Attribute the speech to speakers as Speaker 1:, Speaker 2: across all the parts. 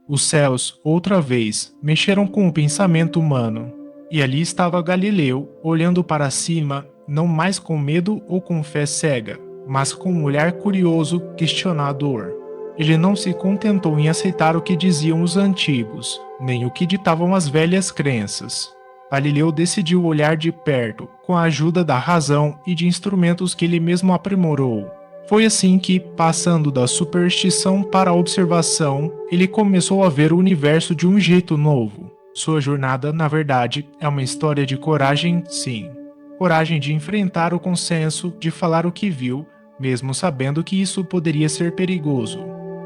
Speaker 1: Os céus, outra vez, mexeram com o pensamento humano. E ali estava Galileu, olhando para cima, não mais com medo ou com fé cega, mas com um olhar curioso, questionador. Ele não se contentou em aceitar o que diziam os antigos, nem o que ditavam as velhas crenças. Galileu decidiu olhar de perto, com a ajuda da razão e de instrumentos que ele mesmo aprimorou. Foi assim que, passando da superstição para a observação, ele começou a ver o universo de um jeito novo. Sua jornada, na verdade, é uma história de coragem, sim. Coragem de enfrentar o consenso, de falar o que viu, mesmo sabendo que isso poderia ser perigoso.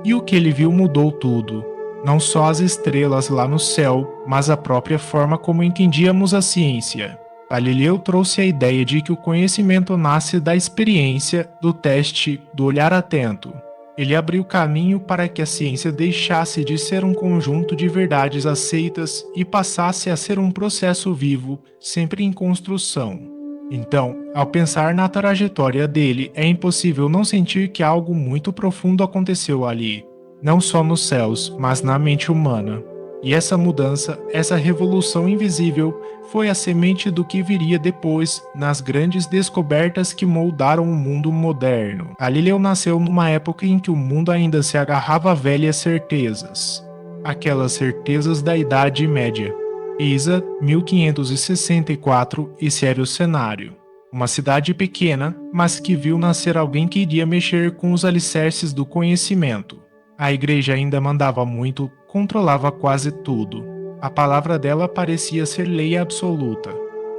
Speaker 1: E o que ele viu mudou tudo. Não só as estrelas lá no céu, mas a própria forma como entendíamos a ciência. Galileu trouxe a ideia de que o conhecimento nasce da experiência, do teste, do olhar atento. Ele abriu caminho para que a ciência deixasse de ser um conjunto de verdades aceitas e passasse a ser um processo vivo, sempre em construção. Então, ao pensar na trajetória dele, é impossível não sentir que algo muito profundo aconteceu ali, não só nos céus, mas na mente humana. E essa mudança, essa revolução invisível, foi a semente do que viria depois nas grandes descobertas que moldaram o mundo moderno. Galileu nasceu numa época em que o mundo ainda se agarrava a velhas certezas, aquelas certezas da Idade Média. Pisa, 1564, esse era o cenário. Uma cidade pequena, mas que viu nascer alguém que iria mexer com os alicerces do conhecimento. A igreja ainda mandava muito, controlava quase tudo. A palavra dela parecia ser lei absoluta.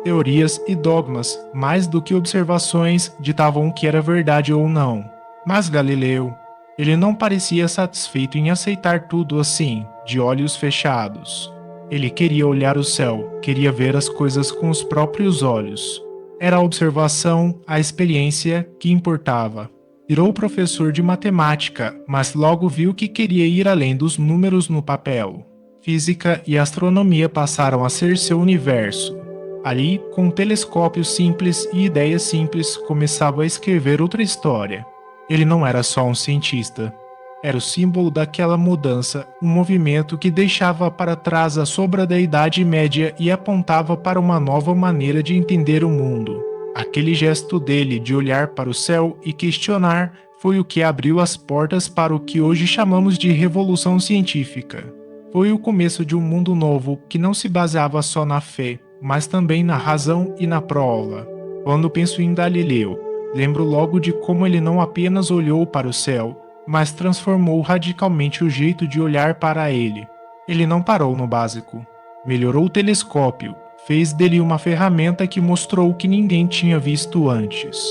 Speaker 1: Teorias e dogmas, mais do que observações, ditavam o que era verdade ou não. Mas Galileu, ele não parecia satisfeito em aceitar tudo assim, de olhos fechados. Ele queria olhar o céu, queria ver as coisas com os próprios olhos. Era a observação, a experiência que importava. Virou professor de matemática, mas logo viu que queria ir além dos números no papel. Física e astronomia passaram a ser seu universo. Ali, com um telescópio simples e ideias simples, começava a escrever outra história. Ele não era só um cientista. Era o símbolo daquela mudança, um movimento que deixava para trás a sombra da Idade Média e apontava para uma nova maneira de entender o mundo. Aquele gesto dele de olhar para o céu e questionar foi o que abriu as portas para o que hoje chamamos de revolução científica. Foi o começo de um mundo novo que não se baseava só na fé, mas também na razão e na prova. Quando penso em Galileu, lembro logo de como ele não apenas olhou para o céu, mas transformou radicalmente o jeito de olhar para ele. Ele não parou no básico. Melhorou o telescópio, fez dele uma ferramenta que mostrou o que ninguém tinha visto antes.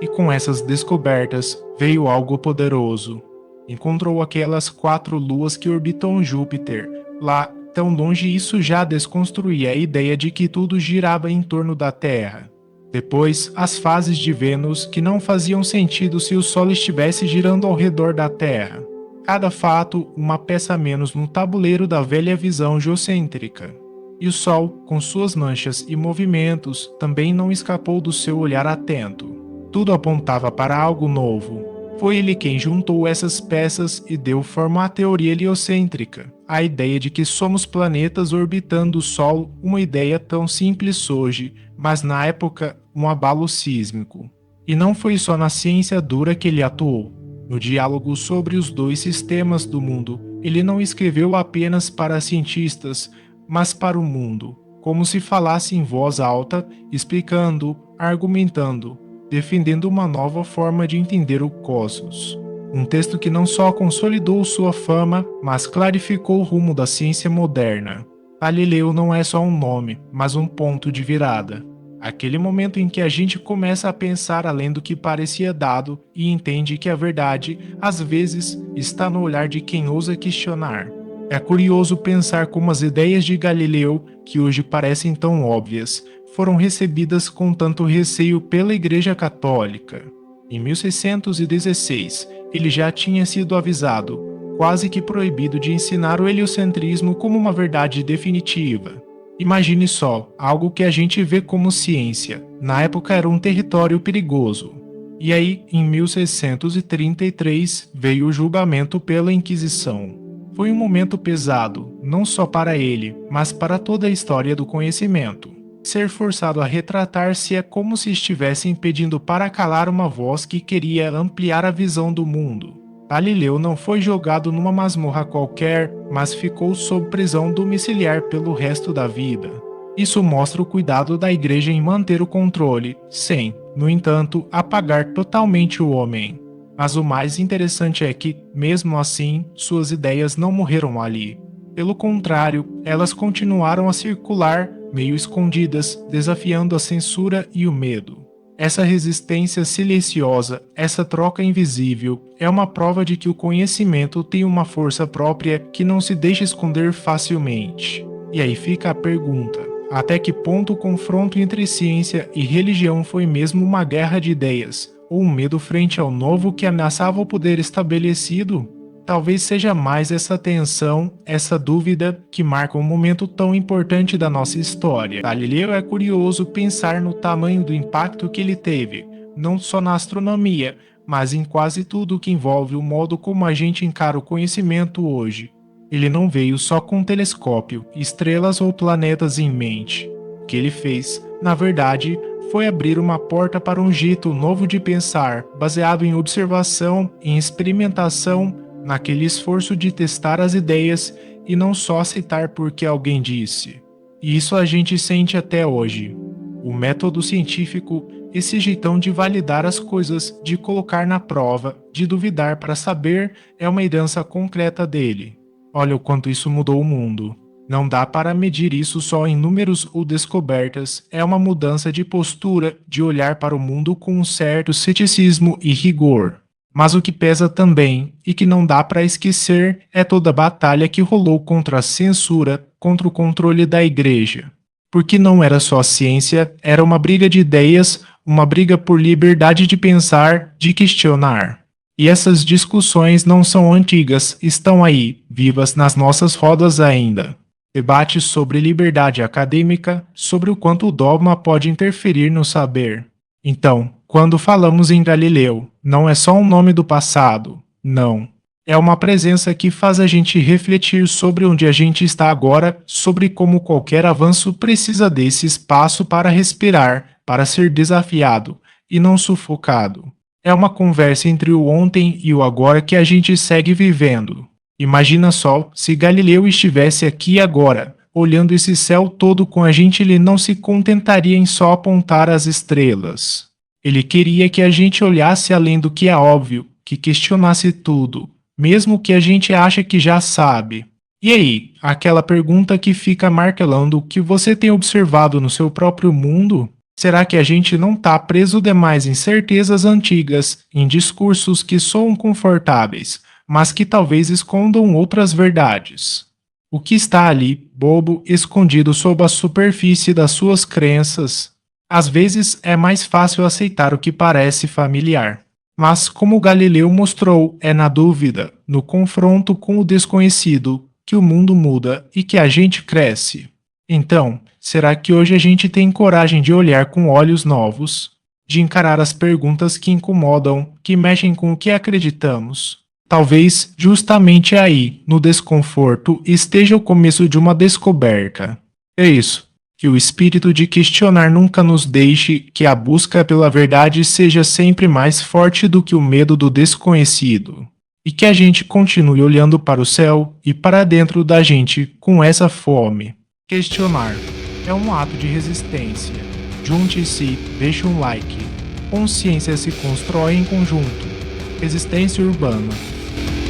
Speaker 1: E com essas descobertas veio algo poderoso. Encontrou aquelas 4 luas que orbitam Júpiter. Lá, tão longe, isso já desconstruía a ideia de que tudo girava em torno da Terra. Depois, as fases de Vênus, que não faziam sentido se o Sol estivesse girando ao redor da Terra. Cada fato, uma peça a menos no tabuleiro da velha visão geocêntrica. E o Sol, com suas manchas e movimentos, também não escapou do seu olhar atento. Tudo apontava para algo novo. Foi ele quem juntou essas peças e deu forma à teoria heliocêntrica, a ideia de que somos planetas orbitando o Sol, uma ideia tão simples hoje, mas na época um abalo sísmico. E não foi só na ciência dura que ele atuou. No diálogo sobre os 2 sistemas do mundo, ele não escreveu apenas para cientistas, mas para o mundo, como se falasse em voz alta, explicando, argumentando, defendendo uma nova forma de entender o cosmos. Um texto que não só consolidou sua fama, mas clarificou o rumo da ciência moderna. Galileu não é só um nome, mas um ponto de virada. Aquele momento em que a gente começa a pensar além do que parecia dado e entende que a verdade, às vezes, está no olhar de quem ousa questionar. É curioso pensar como as ideias de Galileu, que hoje parecem tão óbvias, foram recebidas com tanto receio pela Igreja Católica. Em 1616, ele já tinha sido avisado, quase que proibido de ensinar o heliocentrismo como uma verdade definitiva. Imagine só, algo que a gente vê como ciência, na época era um território perigoso. E aí, em 1633, veio o julgamento pela Inquisição. Foi um momento pesado, não só para ele, mas para toda a história do conhecimento. Ser forçado a retratar-se é como se estivesse impedindo para calar uma voz que queria ampliar a visão do mundo. Galileu não foi jogado numa masmorra qualquer, mas ficou sob prisão domiciliar pelo resto da vida. Isso mostra o cuidado da Igreja em manter o controle, sem, no entanto, apagar totalmente o homem. Mas o mais interessante é que, mesmo assim, suas ideias não morreram ali. Pelo contrário, elas continuaram a circular, meio escondidas, desafiando a censura e o medo. Essa resistência silenciosa, essa troca invisível, é uma prova de que o conhecimento tem uma força própria que não se deixa esconder facilmente. E aí fica a pergunta: até que ponto o confronto entre ciência e religião foi mesmo uma guerra de ideias, ou um medo frente ao novo que ameaçava o poder estabelecido? Talvez seja mais essa tensão, essa dúvida, que marca um momento tão importante da nossa história. Galileu é curioso pensar no tamanho do impacto que ele teve, não só na astronomia, mas em quase tudo que envolve o modo como a gente encara o conhecimento hoje. Ele não veio só com um telescópio, estrelas ou planetas em mente. O que ele fez, na verdade, foi abrir uma porta para um jeito novo de pensar, baseado em observação, em experimentação, naquele esforço de testar as ideias e não só aceitar porque alguém disse. E isso a gente sente até hoje. O método científico, esse jeitão de validar as coisas, de colocar na prova, de duvidar para saber, é uma herança concreta dele. Olha o quanto isso mudou o mundo. Não dá para medir isso só em números ou descobertas, é uma mudança de postura, de olhar para o mundo com um certo ceticismo e rigor. Mas o que pesa também, e que não dá para esquecer, é toda a batalha que rolou contra a censura, contra o controle da igreja. Porque não era só ciência, era uma briga de ideias, uma briga por liberdade de pensar, de questionar. E essas discussões não são antigas, estão aí, vivas nas nossas rodas ainda. Debates sobre liberdade acadêmica, sobre o quanto o dogma pode interferir no saber. Então, quando falamos em Galileu, não é só um nome do passado, não. É uma presença que faz a gente refletir sobre onde a gente está agora, sobre como qualquer avanço precisa desse espaço para respirar, para ser desafiado, e não sufocado. É uma conversa entre o ontem e o agora que a gente segue vivendo. Imagina só se Galileu estivesse aqui agora, olhando esse céu todo com a gente, ele não se contentaria em só apontar as estrelas. Ele queria que a gente olhasse além do que é óbvio, que questionasse tudo, mesmo que a gente acha que já sabe. E aí, aquela pergunta que fica martelando o que você tem observado no seu próprio mundo? Será que a gente não está preso demais em certezas antigas, em discursos que soam confortáveis, mas que talvez escondam outras verdades? O que está ali, bobo, escondido sob a superfície das suas crenças? Às vezes é mais fácil aceitar o que parece familiar. Mas, como Galileu mostrou, é na dúvida, no confronto com o desconhecido, que o mundo muda e que a gente cresce. Então, será que hoje a gente tem coragem de olhar com olhos novos, de encarar as perguntas que incomodam, que mexem com o que acreditamos? Talvez justamente aí, no desconforto, esteja o começo de uma descoberta. É isso. Que o espírito de questionar nunca nos deixe, que a busca pela verdade seja sempre mais forte do que o medo do desconhecido. E que a gente continue olhando para o céu e para dentro da gente com essa fome. Questionar é um ato de resistência. Junte-se, deixe um like. Consciência se constrói em conjunto. Resistência urbana.